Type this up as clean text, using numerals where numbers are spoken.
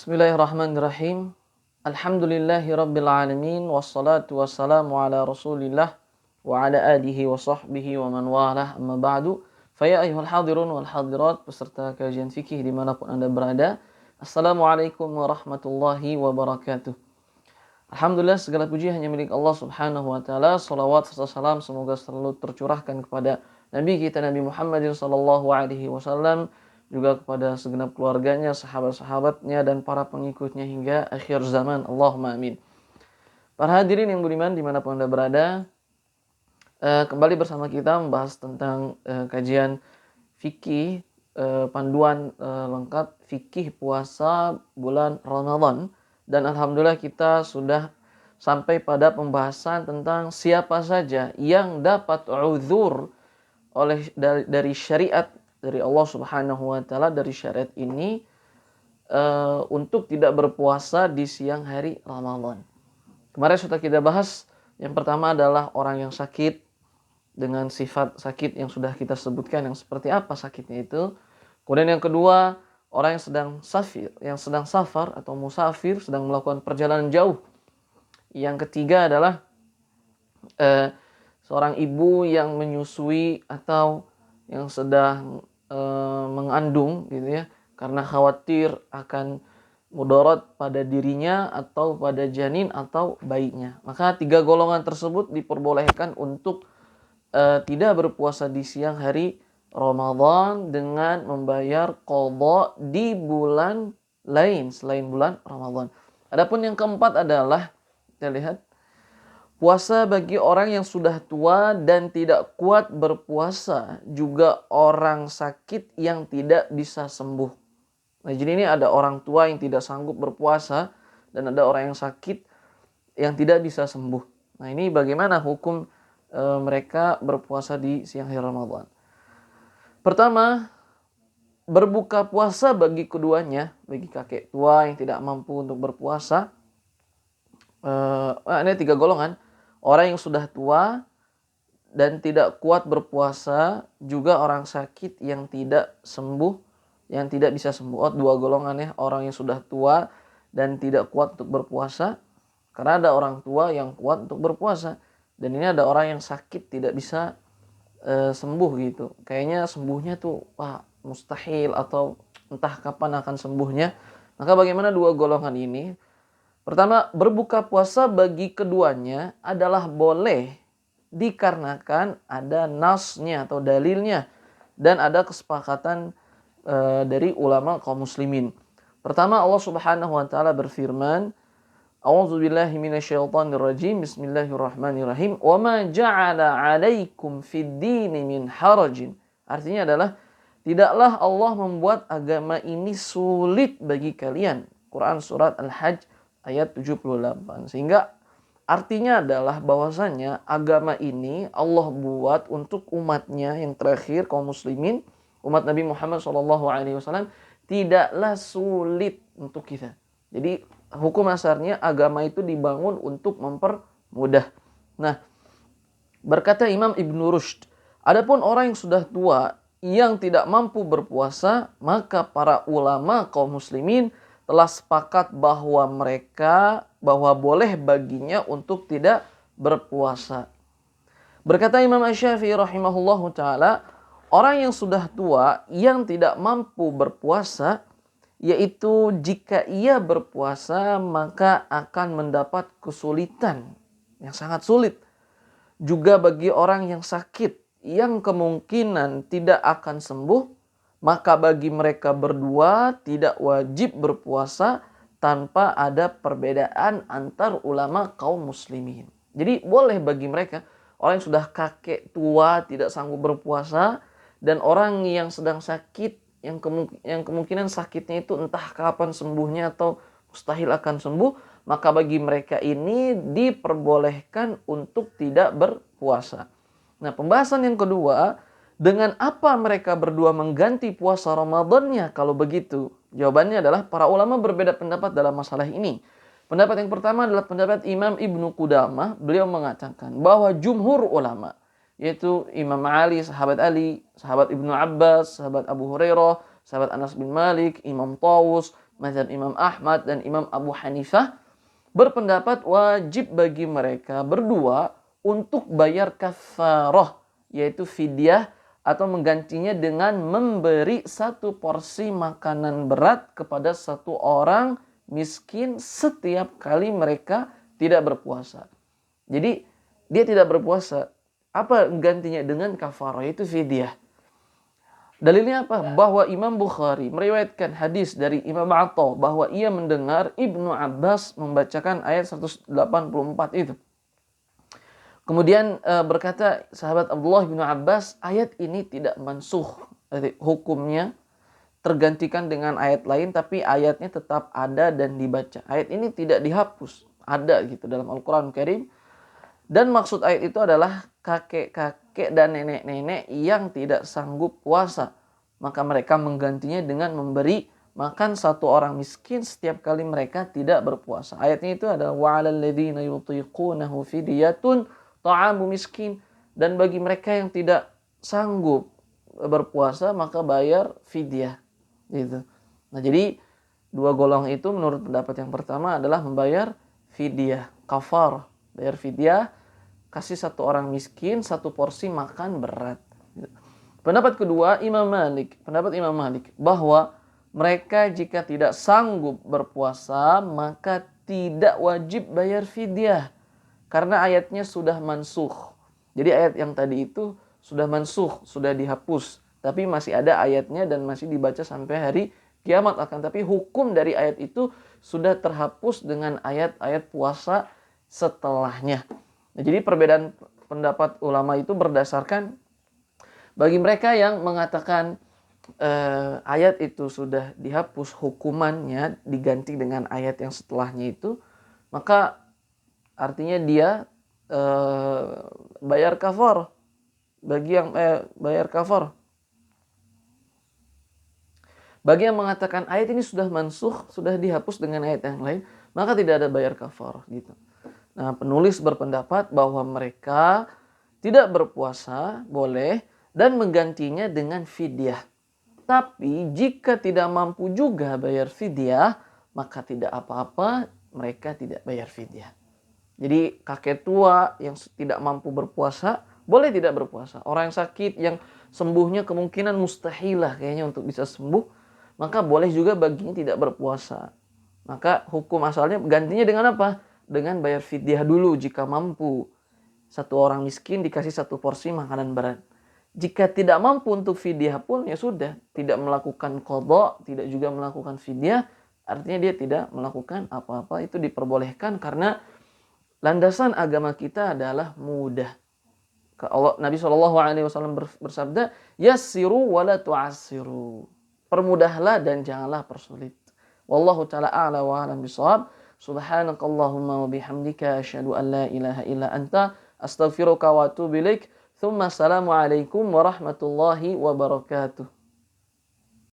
Bismillahirrahmanirrahim. Alhamdulillahirabbil alamin wassalatu wassalamu ala Rasulillah wa ala alihi wa sahbihi wa man walah. Amma ba'du. Fa ya ayyuhal hadirun wal hadirat peserta kajian fikih dimanapun Anda berada. Assalamualaikum warahmatullahi wabarakatuh. Alhamdulillah, segala puji hanya milik Allah Subhanahu wa taala. Shalawat serta salam semoga selalu tercurahkan kepada Nabi kita Nabi Muhammad sallallahu alaihi wasallam, juga kepada segenap keluarganya, sahabat-sahabatnya dan para pengikutnya hingga akhir zaman. Allahumma amin. Para hadirin yang budiman dimanapun Anda berada, kembali bersama kita membahas tentang kajian fikih, panduan lengkap fikih puasa bulan Ramadan. Dan alhamdulillah kita sudah sampai pada pembahasan tentang siapa saja yang dapat uzur dari syariat, dari Allah Subhanahu wa taala, dari syariat ini untuk tidak berpuasa di siang hari Ramadan. Kemarin sudah kita bahas, yang pertama adalah orang yang sakit dengan sifat sakit yang sudah kita sebutkan yang seperti apa sakitnya itu. Kemudian yang kedua, orang yang sedang safar atau musafir, sedang melakukan perjalanan jauh. Yang ketiga adalah seorang ibu yang menyusui atau yang sedang mengandung gitu ya, karena khawatir akan mudarat pada dirinya atau pada janin atau bayinya. Maka tiga golongan tersebut diperbolehkan untuk tidak berpuasa di siang hari Ramadan dengan membayar qadha di bulan lain selain bulan Ramadan. Adapun yang keempat adalah, kita lihat, puasa bagi orang yang sudah tua dan tidak kuat berpuasa, juga orang sakit yang tidak bisa sembuh. Nah, jadi ini ada orang tua yang tidak sanggup berpuasa dan ada orang yang sakit yang tidak bisa sembuh. Nah, ini bagaimana hukum mereka berpuasa di siang hari Ramadan? Pertama, berbuka puasa bagi keduanya, bagi kakek tua yang tidak mampu untuk berpuasa. Ini tiga golongan. Orang yang sudah tua dan tidak kuat berpuasa, juga orang sakit yang tidak sembuh, yang tidak bisa sembuh. Dua golongan ya, orang yang sudah tua dan tidak kuat untuk berpuasa. Karena ada orang tua yang kuat untuk berpuasa, dan ini ada orang yang sakit tidak bisa sembuh gitu. Kayaknya sembuhnya tuh mustahil atau entah kapan akan sembuhnya. Maka bagaimana dua golongan ini? Pertama, berbuka puasa bagi keduanya adalah boleh dikarenakan ada nasnya atau dalilnya dan ada kesepakatan dari ulama kaum muslimin. Pertama, Allah Subhanahu wa taala berfirman, A'udzubillahi minasyaitonirrajim. Bismillahirrahmanirrahim. Wa ma ja'ala 'alaikum fid-dini min harajin. Artinya adalah tidaklah Allah membuat agama ini sulit bagi kalian. Quran surat Al-Hajj ayat 78. Sehingga artinya adalah bahwasanya agama ini Allah buat untuk umatnya yang terakhir, kaum muslimin, umat Nabi Muhammad SAW, tidaklah sulit untuk kita. Jadi hukum asarnya agama itu dibangun untuk mempermudah. Nah, berkata Imam Ibnu Rushd, adapun orang yang sudah tua yang tidak mampu berpuasa, maka para ulama kaum muslimin telah sepakat bahwa boleh baginya untuk tidak berpuasa. Berkata Imam Asy-Syafi'i rahimahullahu taala, orang yang sudah tua yang tidak mampu berpuasa, yaitu jika ia berpuasa maka akan mendapat kesulitan yang sangat sulit. Juga bagi orang yang sakit yang kemungkinan tidak akan sembuh, maka bagi mereka berdua tidak wajib berpuasa tanpa ada perbedaan antar ulama kaum muslimin. Jadi boleh bagi mereka, orang yang sudah kakek tua tidak sanggup berpuasa dan orang yang sedang sakit yang kemungkinan sakitnya itu entah kapan sembuhnya atau mustahil akan sembuh, maka bagi mereka ini diperbolehkan untuk tidak berpuasa. Nah, pembahasan yang kedua, dengan apa mereka berdua mengganti puasa Ramadannya kalau begitu? Jawabannya adalah para ulama berbeda pendapat dalam masalah ini. Pendapat yang pertama adalah pendapat Imam Ibnu Qudamah. Beliau mengatakan bahwa jumhur ulama, yaitu Imam Ali, sahabat Ibnu Abbas, sahabat Abu Hurairah, sahabat Anas bin Malik, Imam Tawus, mazhab Imam Ahmad dan Imam Abu Hanifah berpendapat wajib bagi mereka berdua untuk bayar kafarah, yaitu fidyah atau menggantinya dengan memberi satu porsi makanan berat kepada satu orang miskin setiap kali mereka tidak berpuasa. Jadi dia tidak berpuasa, apa gantinya dengan kafarah, yaitu fidyah. Dalilnya apa? Bahwa Imam Bukhari meriwayatkan hadis dari Imam Atha bahwa ia mendengar Ibnu Abbas membacakan ayat 184 itu. Kemudian berkata sahabat Abdullah bin Abbas, ayat ini tidak mansuh, hukumnya tergantikan dengan ayat lain, tapi ayatnya tetap ada dan dibaca. Ayat ini tidak dihapus, ada gitu dalam Al-Quran Karim. Dan maksud ayat itu adalah kakek-kakek dan nenek-nenek yang tidak sanggup puasa, maka mereka menggantinya dengan memberi makan satu orang miskin setiap kali mereka tidak berpuasa. Ayatnya itu adalah wa'alal ladzina yutiqunahu fidyatun ta'amu miskin, dan bagi mereka yang tidak sanggup berpuasa maka bayar fidyah gitu. Nah, jadi dua golongan itu menurut pendapat yang pertama adalah membayar fidyah, kafar, bayar fidyah, kasih satu orang miskin satu porsi makan berat. Pendapat kedua pendapat Imam Malik bahwa mereka jika tidak sanggup berpuasa maka tidak wajib bayar fidyah karena ayatnya sudah mansuh. Jadi ayat yang tadi itu sudah mansuh, sudah dihapus, tapi masih ada ayatnya dan masih dibaca sampai hari kiamat akan, tapi hukum dari ayat itu sudah terhapus dengan ayat-ayat puasa setelahnya. Nah, jadi perbedaan pendapat ulama itu berdasarkan bagi mereka yang mengatakan ayat itu sudah dihapus, hukumannya diganti dengan ayat yang setelahnya itu, maka artinya dia bayar kafar. Bagi yang bayar kafar. Bagi yang mengatakan ayat ini sudah mansuh, sudah dihapus dengan ayat yang lain, maka tidak ada bayar kafar gitu. Nah, penulis berpendapat bahwa mereka tidak berpuasa boleh dan menggantinya dengan fidyah. Tapi jika tidak mampu juga bayar fidyah, maka tidak apa-apa, mereka tidak bayar fidyah. Jadi kakek tua yang tidak mampu berpuasa boleh tidak berpuasa. Orang yang sakit yang sembuhnya kemungkinan mustahilah kayaknya untuk bisa sembuh, maka boleh juga baginya tidak berpuasa. Maka hukum asalnya gantinya dengan apa? Dengan bayar fidyah dulu jika mampu. Satu orang miskin dikasih satu porsi makanan berat. Jika tidak mampu untuk fidyah pun ya sudah, tidak melakukan qadha, tidak juga melakukan fidyah, artinya dia tidak melakukan apa-apa, itu diperbolehkan karena landasan agama kita adalah mudah. Nabi SAW bersabda, yassiru wa la tu'assiru. Permudahlah dan janganlah persulit. Wallahu ta'ala a'la wa a'lam bishawab. Subhanakallahumma wa bihamdika asyhadu an la ilaha illa anta astaghfiruka wa atubu ilaik. Tsumma assalamu alaikum warahmatullahi wabarakatuh.